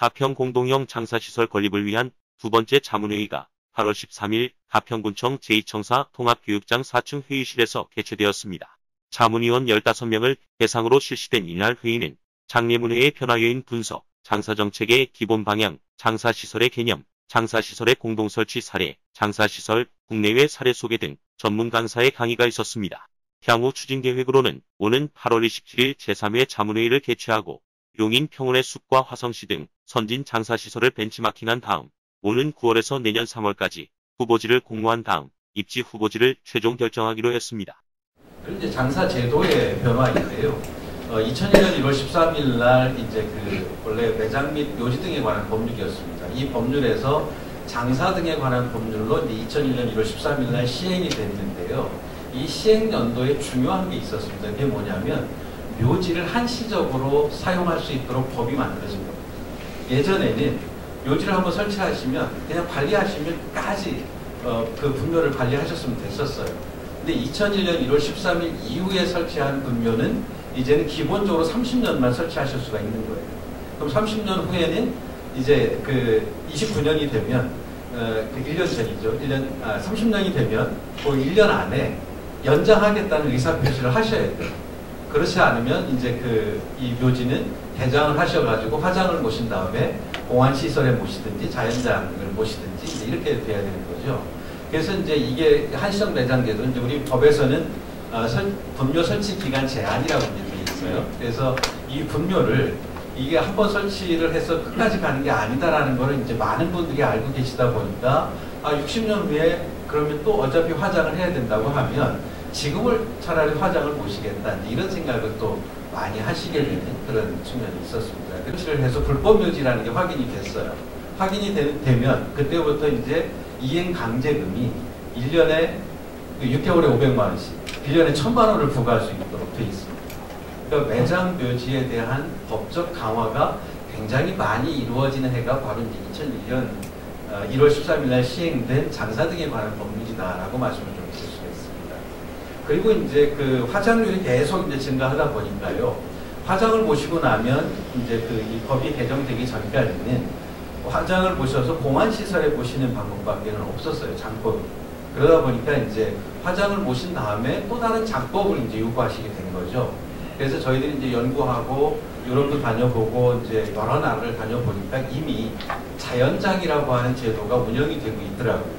가평 공동형 장사시설 건립을 위한 두 번째 자문회의가 8월 13일 가평군청 제2청사 통합교육장 4층 회의실에서 개최되었습니다. 자문위원 15명을 대상으로 실시된 이날 회의는 장례문회의 변화 요인 분석, 장사정책의 기본 방향, 장사시설의 개념, 장사시설의 공동설치 사례, 장사시설 국내외 사례 소개 등 전문 강사의 강의가 있었습니다. 향후 추진계획으로는 오는 8월 27일 제3회 자문회의를 개최하고 용인 평원의 숲과 화성시 등 선진 장사시설을 벤치마킹한 다음 오는 9월에서 내년 3월까지 후보지를 공모한 다음 입지 후보지를 최종 결정하기로 했습니다. 이제 장사 제도의 변화인데요. 2001년 1월 13일 날 이제 원래 매장 및 묘지 등에 관한 법률이었습니다. 이 법률에서 장사 등에 관한 법률로 이제 2001년 1월 13일 날 시행이 됐는데요. 이 시행 연도에 중요한 게 있었습니다. 그게 뭐냐면 묘지를 한시적으로 사용할 수 있도록 법이 만들어진 겁니다. 예전에는 묘지를 한번 설치하시면 그냥 관리하시면 까지 그 분묘를 관리하셨으면 됐었어요. 근데 2001년 1월 13일 이후에 설치한 분묘는 이제는 기본적으로 30년만 설치하실 수가 있는 거예요. 그럼 30년 후에는 이제 29년이 되면 1년 전이죠. 30년이 되면 그 1년 안에 연장하겠다는 의사표시를 하셔야 돼요. 그렇지 않으면 이제 이 묘지는 개장을 하셔가지고 화장을 모신 다음에 공안시설에 모시든지 자연장을 모시든지 이제 이렇게 돼야 되는 거죠. 그래서 이제 이게 한시적 매장제도 이제 우리 법에서는 분묘 설치 기간 제한이라고 돼 있어요. 그래서 이 분묘를 이게 한번 설치를 해서 끝까지 가는 게 아니다라는 거를 이제 많은 분들이 알고 계시다 보니까 60년 후에 그러면 또 어차피 화장을 해야 된다고 하면 지금을 차라리 화장을 모시겠다 이런 생각을 또 많이 하시게 되는 그런 측면이 있었습니다. 그렇게 해서 불법묘지라는 게 확인이 됐어요. 확인이 되면 그때부터 이제 이행 강제금이 1년에 6개월에 500만 원씩, 1년에 1000만 원을 부과할 수 있도록 되어 있습니다. 그러니까 매장 묘지에 대한 법적 강화가 굉장히 많이 이루어지는 해가 바로 이제 2001년 1월 13일 날 시행된 장사 등에 관한 법률이다라고 말씀을 좀 드릴 수가 있습니다. 그리고 이제 화장률이 계속 이제 증가하다 보니까요. 화장을 모시고 나면 이제 이 법이 개정되기 전까지는 화장을 모셔서 공안시설에 모시는 방법밖에는 없었어요. 장법이. 그러다 보니까 이제 화장을 모신 다음에 또 다른 장법을 이제 요구하시게 된 거죠. 그래서 저희들이 이제 연구하고 유럽도 다녀보고 이제 여러 나라를 다녀보니까 이미 자연장이라고 하는 제도가 운영이 되고 있더라고요.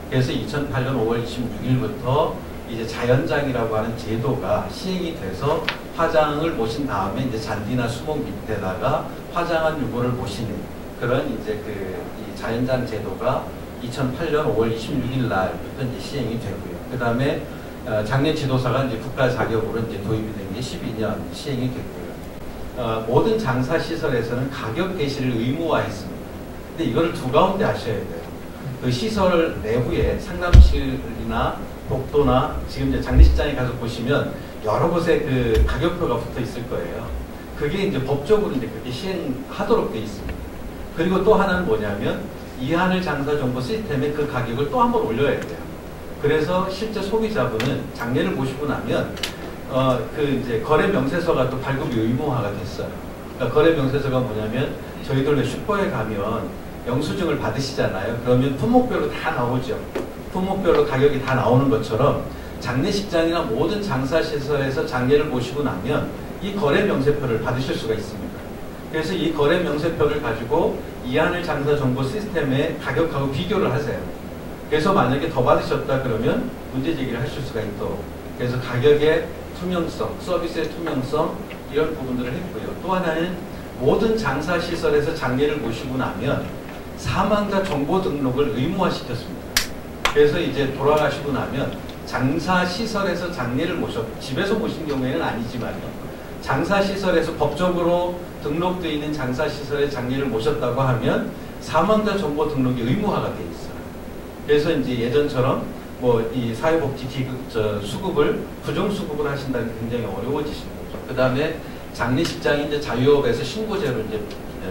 그래서 2008년 5월 26일부터 이제 자연장이라고 하는 제도가 시행이 돼서 화장을 모신 다음에 이제 잔디나 수목 밑에다가 화장한 유골을 모시는 그런 이제 이 자연장 제도가 2008년 5월 26일 날부터 이제 시행이 되고요. 그 다음에 장례 지도사가 이제 국가 자격으로 이제 도입이 된 게 12년 시행이 됐고요. 모든 장사 시설에서는 가격 게시를 의무화했습니다. 근데 이거를 두 가운데 하셔야 돼요. 그 시설 내부에 상담실이나 복도나 지금 이제 장례식장에 가서 보시면 여러 곳에 그 가격표가 붙어 있을 거예요. 그게 이제 법적으로 이제 그렇게 시행하도록 되어 있습니다. 그리고 또 하나는 뭐냐면 이하늘 장사 정보 시스템에 그 가격을 또 한 번 올려야 돼요. 그래서 실제 소비자분은 장례를 보시고 나면 이제 거래 명세서가 또 발급이 의무화가 됐어요. 그러니까 거래 명세서가 뭐냐면 저희들 왜 슈퍼에 가면 영수증을 받으시잖아요. 그러면 품목별로 다 나오죠. 품목별로 가격이 다 나오는 것처럼 장례식장이나 모든 장사시설에서 장례를 보시고 나면 이 거래 명세표를 받으실 수가 있습니다. 그래서 이 거래 명세표를 가지고 이하늘 장사 정보 시스템의 가격하고 비교를 하세요. 그래서 만약에 더 받으셨다 그러면 문제 제기를 하실 수가 있도록. 그래서 가격의 투명성, 서비스의 투명성 이런 부분들을 했고요. 또 하나는 모든 장사시설에서 장례를 모시고 나면 사망자 정보 등록을 의무화시켰습니다. 그래서 이제 돌아가시고 나면 장사시설에서 장례를 집에서 모신 경우에는 아니지만요. 장사시설에서 법적으로 등록되어 있는 장사시설에 장례를 모셨다고 하면 사망자 정보 등록이 의무화가 되어 있어요. 그래서 이제 예전처럼 이 사회복지 수급을 부정수급을 하신다는 게 굉장히 어려워지시는 거죠. 그 다음에 장례식장이 이제 자유업에서 신고제로 이제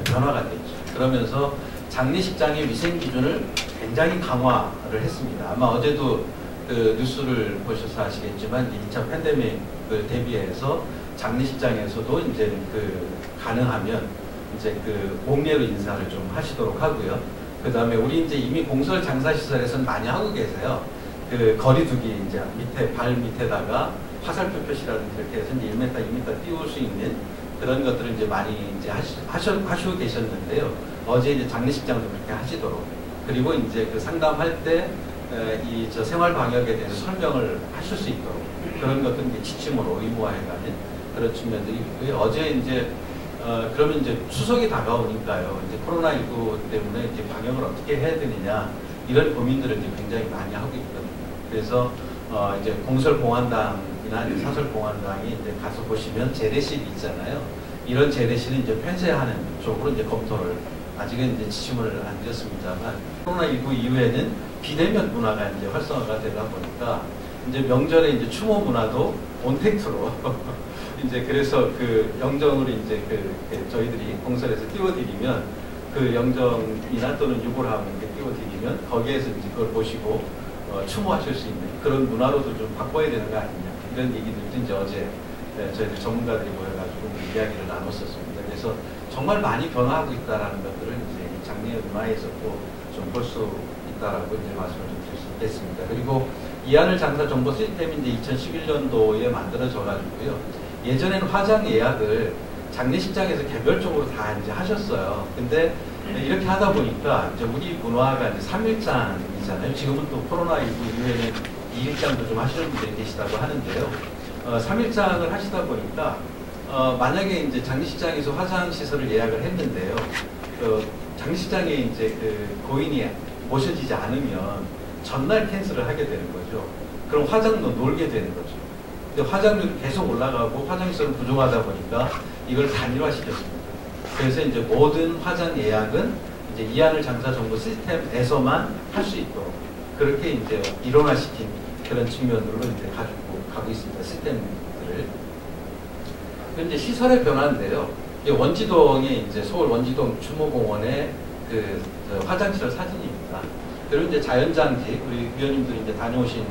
변화가 되죠. 그러면서 장례식장의 위생 기준을 굉장히 강화를 했습니다. 아마 어제도 뉴스를 보셔서 아시겠지만 2차 팬데믹을 대비해서 장례식장에서도 이제 가능하면 이제 그 목례로 인사를 좀 하시도록 하고요. 그 다음에 우리 이제 이미 공설 장사시설에서는 많이 하고 계세요. 그 거리두기 이제 밑에 발 밑에다가 화살표 표시라든지 이렇게 해서 1m, 2m 띄울 수 있는 그런 것들을 이제 많이 이제 하시고 계셨는데요. 어제 이제 장례식장도 그렇게 하시도록, 그리고 이제 그 상담할 때 이 저 생활 방역에 대해서 설명을 하실 수 있도록 그런 것들 이제 지침으로 의무화해가는 그런 측면들이 있고요. 어제 이제 그러면 이제 추석이 다가오니까요. 이제 코로나19 때문에 이제 방역을 어떻게 해야 되느냐 이런 고민들을 이제 굉장히 많이 하고 있거든요. 그래서 이제 공설공안당이나 사설공안당이 이제 가서 보시면 재래실이 있잖아요. 이런 재래실은 이제 폐쇄하는 쪽으로 이제 검토를, 아직은 이제 지침을 안 드렸습니다만, 코로나19 이후에는 비대면 문화가 이제 활성화가 되다 보니까 이제 명절에 이제 추모 문화도 온택트로 이제 그래서 그 영정으로 이제 저희들이 공설에서 띄워드리면 그 영정이나 또는 유골함을 띄워드리면 거기에서 이제 그걸 보시고 추모하실 수 있는 그런 문화로도 좀 바꿔야 되는 거 아니냐, 이런 얘기들도 이제 어제 저희들 전문가들이 모여가지고 이야기를 나눴었습니다. 그래서 정말 많이 변화하고 있다라는 것들을 이제 장례 문화에서도 좀 볼 수 있다라고 이제 말씀을 좀 드릴 수 있겠습니다. 그리고 이하늘 장사 정보 시스템이 이제 2011년도에 만들어져 가지고요. 예전에는 화장 예약을 장례식장에서 개별적으로 다 이제 하셨어요. 근데 이렇게 하다 보니까 이제 우리 문화가 이제 3일장이잖아요. 지금은 또 코로나19 이후에는 2일장도 좀 하시는 분들이 계시다고 하는데요. 3일장을 하시다 보니까 만약에 이제 장례식장에서 화장 시설을 예약을 했는데요. 장례식장에 이제 고인이 모셔지지 않으면 전날 캔슬을 하게 되는 거죠. 그럼 화장도 놀게 되는 거죠. 근데 화장률이 계속 올라가고 화장시설은 부족하다 보니까 이걸 단일화시켰습니다. 그래서 이제 모든 화장 예약은 이제 이하늘 장사 정보 시스템에서만 할 수 있도록 그렇게 이제 일원화시킨 그런 측면으로 이제 가고 있습니다. 시스템들을. 이제 시설의 변화인데요. 원지동에 이제 서울 원지동 추모공원의 그 화장시설 사진입니다. 그리고 이제 자연장지, 우리 위원님들이 이제 다녀오신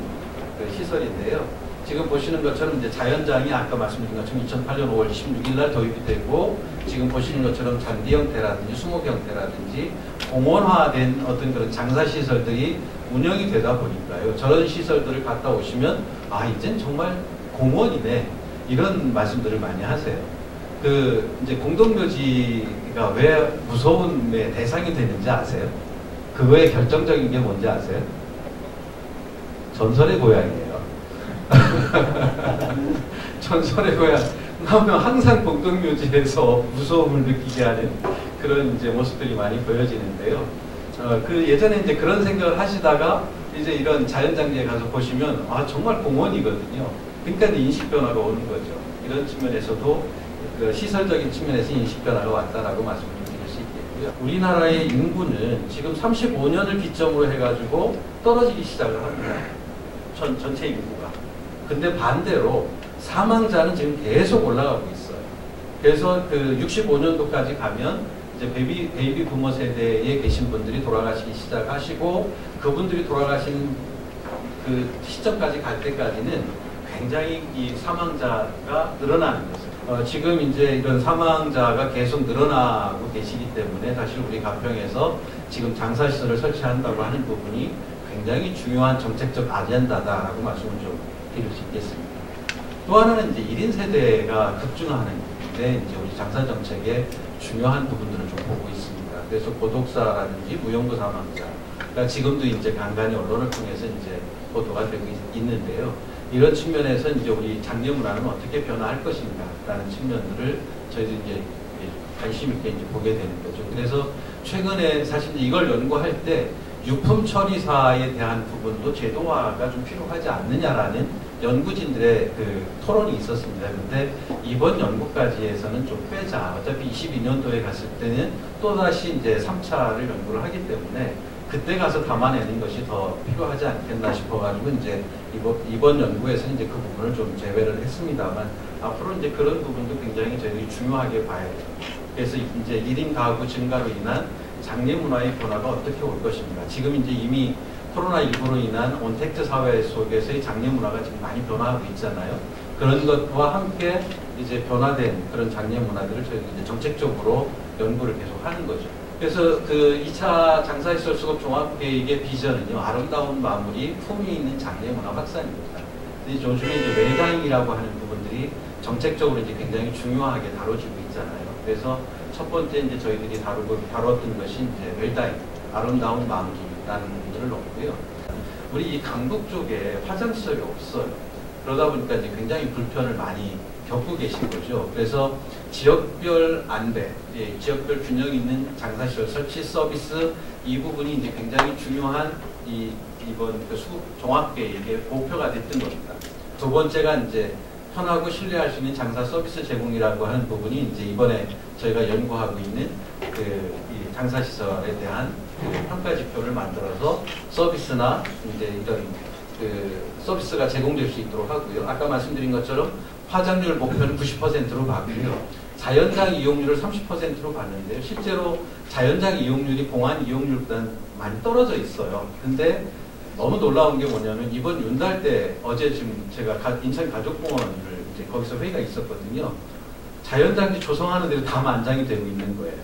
그 시설인데요. 지금 보시는 것처럼 이제 자연장이 아까 말씀드린 것처럼 2008년 5월 26일 날 도입이 되고, 지금 보시는 것처럼 잔디 형태라든지 수목 형태라든지 공원화된 어떤 그런 장사시설들이 운영이 되다 보니까요. 저런 시설들을 갔다 오시면 아, 이젠 정말 공원이네, 이런 말씀들을 많이 하세요. 이제 공동묘지가 왜 무서움의 대상이 되는지 아세요? 그거의 결정적인 게 뭔지 아세요? 전설의 고향이에요. 전설의 고향 하면 항상 공동묘지에서 무서움을 느끼게 하는 그런 이제 모습들이 많이 보여지는데요. 그 예전에 이제 그런 생각을 하시다가 이제 이런 자연장지에 가서 보시면 아, 정말 공원이거든요. 그러니까 인식 변화가 오는 거죠. 이런 측면에서도 그 시설적인 측면에서 인식 변화가 왔다라고 말씀을 드릴 수 있겠고요. 우리나라의 인구는 지금 35년을 기점으로 해가지고 떨어지기 시작을 합니다. 전체 인구가. 근데 반대로 사망자는 지금 계속 올라가고 있어요. 그래서 그 65년도까지 가면 이제 베이비 부머 세대에 계신 분들이 돌아가시기 시작하시고, 그분들이 돌아가신 그 시점까지 갈 때까지는 굉장히 이 사망자가 늘어나는 거죠. 지금 이제 이런 사망자가 계속 늘어나고 계시기 때문에 사실 우리 가평에서 지금 장사시설을 설치한다고 하는 부분이 굉장히 중요한 정책적 아젠다다라고 말씀을 좀 드릴 수 있겠습니다. 또 하나는 이제 1인 세대가 급증하는 데 이제 우리 장사 정책의 중요한 부분들을 좀 보고 있습니다. 그래서 고독사라든지 무용부 사망자가 지금도 이제 간간히 언론을 통해서 이제 보도가 되고 있는데요. 이런 측면에서 이제 우리 장례 문화는 어떻게 변화할 것인가라는 측면들을 저희도 이제 관심 있게 이제 보게 되는 거죠. 그래서 최근에 사실 이걸 연구할 때 유품 처리사에 대한 부분도 제도화가 좀 필요하지 않느냐라는 연구진들의 그 토론이 있었습니다. 그런데 이번 연구까지에서는 좀 빼자. 어차피 22년도에 갔을 때는 또다시 이제 3차를 연구를 하기 때문에 그때 가서 담아내는 것이 더 필요하지 않겠나 싶어가지고 이제 이번 연구에서 이제 그 부분을 좀 제외를 했습니다만, 앞으로 이제 그런 부분도 굉장히 저희들이 중요하게 봐야 돼요. 그래서 이제 1인 가구 증가로 인한 장례 문화의 변화가 어떻게 올 것인가. 지금 이제 이미 코로나19로 인한 온택트 사회 속에서의 장례 문화가 지금 많이 변화하고 있잖아요. 그런 것과 함께 이제 변화된 그런 장례 문화들을 저희가 이제 정책적으로 연구를 계속 하는 거죠. 그래서 그 2차 장사시설 수급 종합계획의 비전은요, 아름다운 마무리, 품위 있는 장례 문화 확산입니다. 요즘에 이제 웰다잉이라고 하는 부분들이 정책적으로 이제 굉장히 중요하게 다뤄지고 있잖아요. 그래서 첫 번째 이제 저희들이 다뤘던 것이 이제 웰다잉, 아름다운 마무리라는 부분들을 넣고요. 우리 이 강북 쪽에 화장시설이 없어요. 그러다 보니까 이제 굉장히 불편을 많이 겪고 계신 거죠. 그래서 지역별 안배, 지역별 균형 있는 장사시설 설치 서비스 이 부분이 이제 굉장히 중요한 이번 그 수급 종합계획의 목표가 됐던 겁니다. 두 번째가 이제 편하고 신뢰할 수 있는 장사 서비스 제공이라고 하는 부분이 이제 이번에 저희가 연구하고 있는 이 장사시설에 대한 평가 지표를 만들어서 서비스나 이제 이런 서비스가 제공될 수 있도록 하고요. 아까 말씀드린 것처럼 화장률 목표는 90%로 봤고요. 자연장 이용률을 30%로 봤는데요. 실제로 자연장 이용률이 봉안 이용률보다는 많이 떨어져 있어요. 근데 너무 놀라운 게 뭐냐면 이번 윤달 때 어제 지금 제가 인천 가족공원을 이제 거기서 회의가 있었거든요. 자연장지 조성하는 데로 다 만장이 되고 있는 거예요.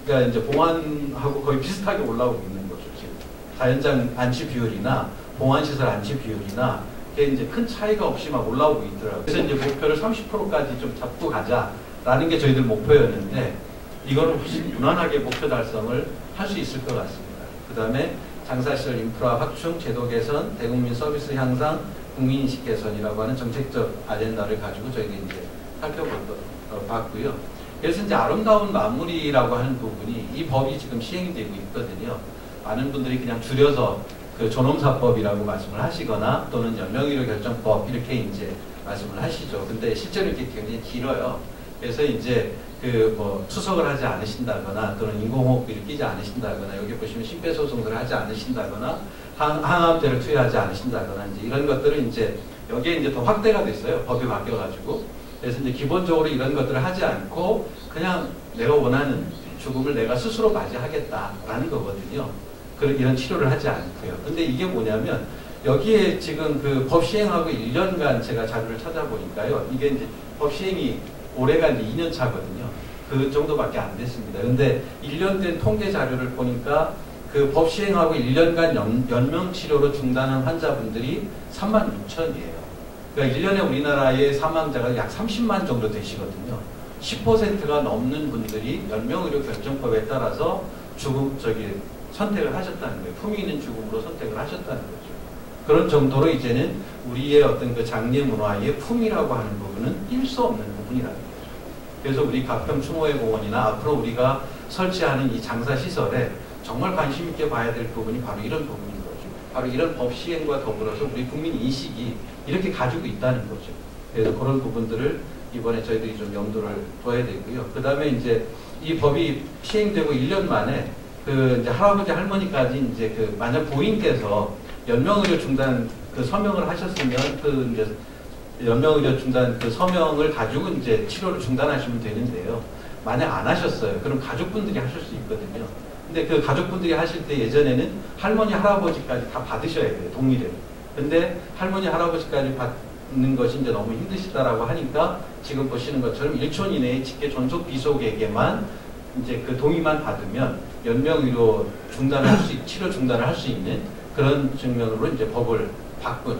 그러니까 이제 봉안하고 거의 비슷하게 올라오고 있는 거죠. 지금 자연장 안치 비율이나 봉안시설 안치 비율이나 그게 이제 큰 차이가 없이 막 올라오고 있더라고요. 그래서 이제 목표를 30%까지 좀 잡고 가자라는 게 저희들 목표였는데 이거는 훨씬 무난하게 목표 달성을 할 수 있을 것 같습니다. 그 다음에 장사시설 인프라 확충, 제도 개선, 대국민 서비스 향상, 국민인식 개선이라고 하는 정책적 아젠다를 가지고 저희가 이제 살펴봤고요. 그래서 이제 아름다운 마무리라고 하는 부분이 이 법이 지금 시행이 되고 있거든요. 많은 분들이 그냥 줄여서 그 존엄사법이라고 말씀을 하시거나 또는 연명의료 결정법 이렇게 이제 말씀을 하시죠. 근데 실제로 이렇게 굉장히 길어요. 그래서 이제 투석을 하지 않으신다거나 또는 인공호흡기를 끼지 않으신다거나 여기 보시면 심폐소생술을 하지 않으신다거나 항암제를 투여하지 않으신다거나 이제 이런 것들은 이제 여기에 이제 더 확대가 됐어요. 법이 바뀌어가지고. 그래서 이제 기본적으로 이런 것들을 하지 않고 그냥 내가 원하는 죽음을 내가 스스로 맞이하겠다라는 거거든요. 이런 치료를 하지 않고요. 근데 이게 뭐냐면 여기에 지금 그 법 시행하고 1년간 제가 자료를 찾아보니까요. 이게 이제 법 시행이 올해가 이제 2년 차거든요. 그 정도밖에 안 됐습니다. 근데 1년 된 통계 자료를 보니까 그 법 시행하고 1년간 연명 치료로 중단한 환자분들이 36,000이에요. 그러니까 1년에 우리나라의 사망자가 약 30만 정도 되시거든요. 10%가 넘는 분들이 연명의료 결정법에 따라서 선택을 하셨다는 거예요. 품위 있는 죽음으로 선택을 하셨다는 거죠. 그런 정도로 이제는 우리의 어떤 그 장례 문화의 품이라고 하는 부분은 낄 수 없는 부분이라는 거죠. 그래서 우리 가평 추모회 공원이나 앞으로 우리가 설치하는 이 장사 시설에 정말 관심 있게 봐야 될 부분이 바로 이런 부분인 거죠. 바로 이런 법 시행과 더불어서 우리 국민 인식이 이렇게 가지고 있다는 거죠. 그래서 그런 부분들을 이번에 저희들이 좀 염두를 둬야 되고요. 그 다음에 이제 이 법이 시행되고 1년 만에 이제 할아버지 할머니까지 이제 만약 부인께서 연명의료 중단 서명을 하셨으면 이제 연명의료 중단 서명을 가지고 이제 치료를 중단하시면 되는데요. 만약 안 하셨어요. 그럼 가족분들이 하실 수 있거든요. 근데 그 가족분들이 하실 때 예전에는 할머니 할아버지까지 다 받으셔야 돼요. 동의를. 근데 할머니 할아버지까지 받는 것이 이제 너무 힘드시다라고 하니까 지금 보시는 것처럼 1촌 이내의 직계 존속 비속에게만 이제 그 동의만 받으면 연명의료 치료 중단을 할 수 있는 그런 측면으로 이제 법을 바꾼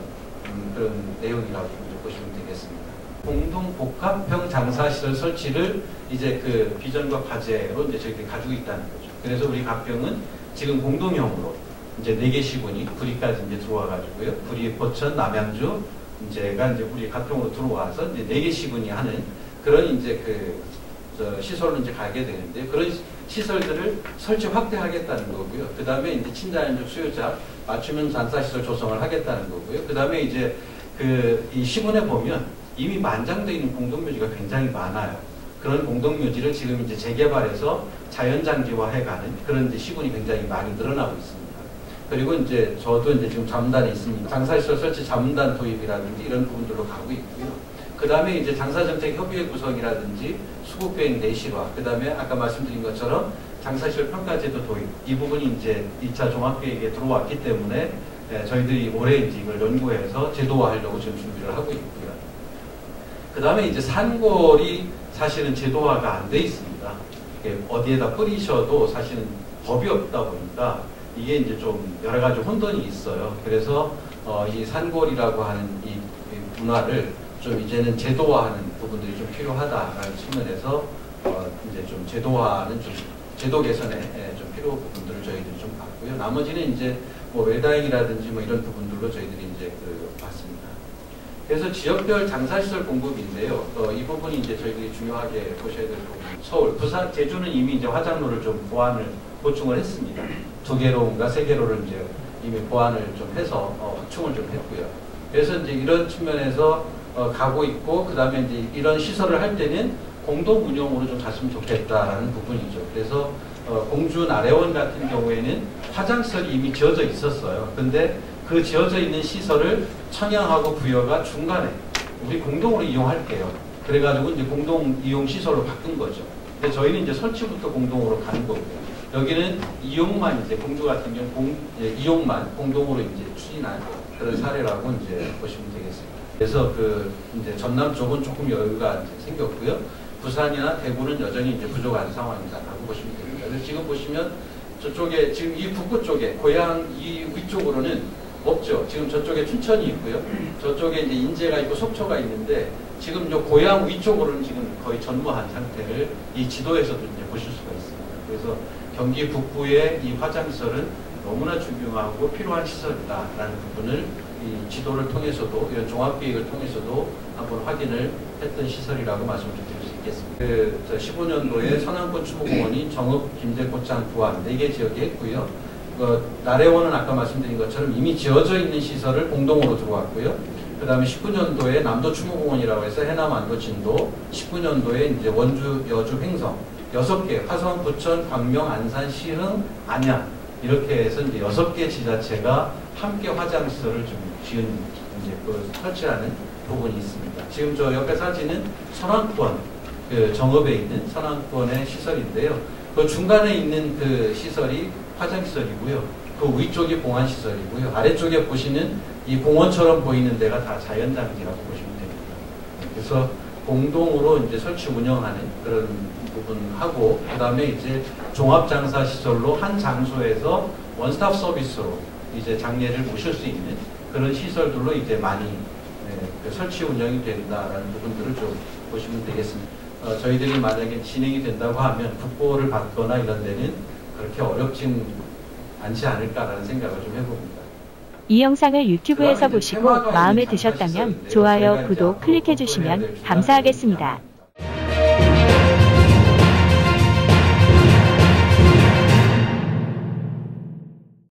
그런 내용이라고 보시면 되겠습니다. 공동 복합형 장사시설 설치를 이제 그 비전과 과제로 이제 저희들이 가지고 있다는 거죠. 그래서 우리 가평은 지금 공동형으로 이제 4개 시군이 구리까지 이제 들어와 가지고요. 구리, 포천, 남양주 이제가 이제 우리 가평으로 들어와서 이제 4개 시군이 하는 그런 이제 시설로 이제 가게 되는데 그런 시설들을 설치 확대하겠다는 거고요. 그 다음에 이제 친자연적 수요자 맞춤형 장사시설 조성을 하겠다는 거고요. 그 다음에 이제 이 시군에 보면 이미 만장되어 있는 공동묘지가 굉장히 많아요. 그런 공동묘지를 지금 이제 재개발해서 자연장지화해가는 그런 이제 시군이 굉장히 많이 늘어나고 있습니다. 그리고 이제 저도 이제 지금 자문단에 있습니다. 장사시설 설치 자문단 도입이라든지 이런 부분들로 가고 있고요. 그 다음에 이제 장사정책 협의회 구성이라든지 수급계획 내실화, 그 다음에 아까 말씀드린 것처럼 장사시설 평가제도 도입, 이 부분이 이제 2차 종합계획에 들어왔기 때문에 저희들이 올해 이제 이걸 연구해서 제도화하려고 지금 준비를 하고 있고요. 그 다음에 이제 산골이 사실은 제도화가 안 돼 있습니다. 어디에다 뿌리셔도 사실은 법이 없다 보니까 이게 이제 좀 여러 가지 혼돈이 있어요. 그래서 이 산골이라고 하는 이 문화를 좀 이제는 제도화하는 부분들이 좀 필요하다라는 측면에서 이제 좀 제도화는 좀 제도 개선에 좀 필요 부분들을 저희들이 좀 봤고요. 나머지는 이제 뭐 웰다잉이라든지 뭐 이런 부분들로 저희들이 이제 봤습니다. 그래서 지역별 장사시설 공급인데요. 이 부분이 이제 저희들이 중요하게 보셔야 될 부분. 서울, 부산, 제주는 이미 이제 화장로를 좀 보충을 했습니다. 2개로인가 3개로를 이제 이미 보완을 좀 해서 확충을 좀 했고요. 그래서 이제 이런 측면에서 가고 있고, 그 다음에 이제 이런 시설을 할 때는 공동 운영으로 좀 갔으면 좋겠다라는 부분이죠. 그래서 공주 나래원 같은 경우에는 화장시설이 이미 지어져 있었어요. 근데 그 지어져 있는 시설을 청양하고 부여가 중간에 우리 공동으로 이용할게요. 그래가지고 이제 공동 이용 시설로 바꾼 거죠. 근데 저희는 이제 설치부터 공동으로 가는 거고요. 여기는 이용만 이제 공주 같은 경우 이용만 공동으로 이제 추진한 그런 사례라고 이제 보시면 되겠습니다. 그래서 이제 전남 쪽은 조금 여유가 이제 생겼고요. 부산이나 대구는 여전히 이제 부족한 상황이다라고 보시면 됩니다. 그래서 지금 보시면 저쪽에 지금 이 북부 쪽에 고향 이 위쪽으로는 없죠. 지금 저쪽에 춘천이 있고요. 저쪽에 이제 인제가 있고 속초가 있는데 지금 저 고향 위쪽으로는 지금 거의 전무한 상태를 이 지도에서도 이제 보실 수가 있습니다. 그래서 경기 북부의 이 화장시설은 너무나 중요하고 필요한 시설이다라는 부분을 이 지도를 통해서도 이런 종합계획을 통해서도 한번 확인을 했던 시설이라고 말씀을 드릴 수 있겠습니다. 15년도에 서남권 추모공원이 정읍, 김제꽃장, 부안 4개 지역에 했고요. 나래원은 아까 말씀드린 것처럼 이미 지어져 있는 시설을 공동으로 들어왔고요. 그 다음에 19년도에 남도 추모공원이라고 해서 해남, 안도, 진도, 19년도에 이제 원주, 여주, 횡성 6개, 화성, 부천, 광명, 안산, 시흥, 안양 이렇게 해서 이제 6개 지자체가 함께 화장시설을 좀 지은 이제 설치하는 부분이 있습니다. 지금 저 옆에 사진은 선왕권 정읍에 있는 선왕권의 시설인데요. 그 중간에 있는 그 시설이 화장시설이고요. 그 위쪽이 공안시설이고요. 아래쪽에 보시는 이 공원처럼 보이는 데가 다 자연장지라고 보시면 됩니다. 그래서 공동으로 이제 설치 운영하는 그런 부분하고, 그 다음에 이제 종합장사시설로 한 장소에서 원스톱 서비스로 이제 장례를 모실 수 있는 그런 시설들로 이제 많이 설치 운영이 된다라는 부분들을 좀 보시면 되겠습니다. 저희들이 만약에 진행이 된다고 하면 국보를 받거나 이런 데는 그렇게 어렵진 않지 않을까라는 생각을 좀 해봅니다. 이 영상을 유튜브에서 보시고 마음에 드셨다면 좋아요, 구독 클릭해주시면 감사하겠습니다.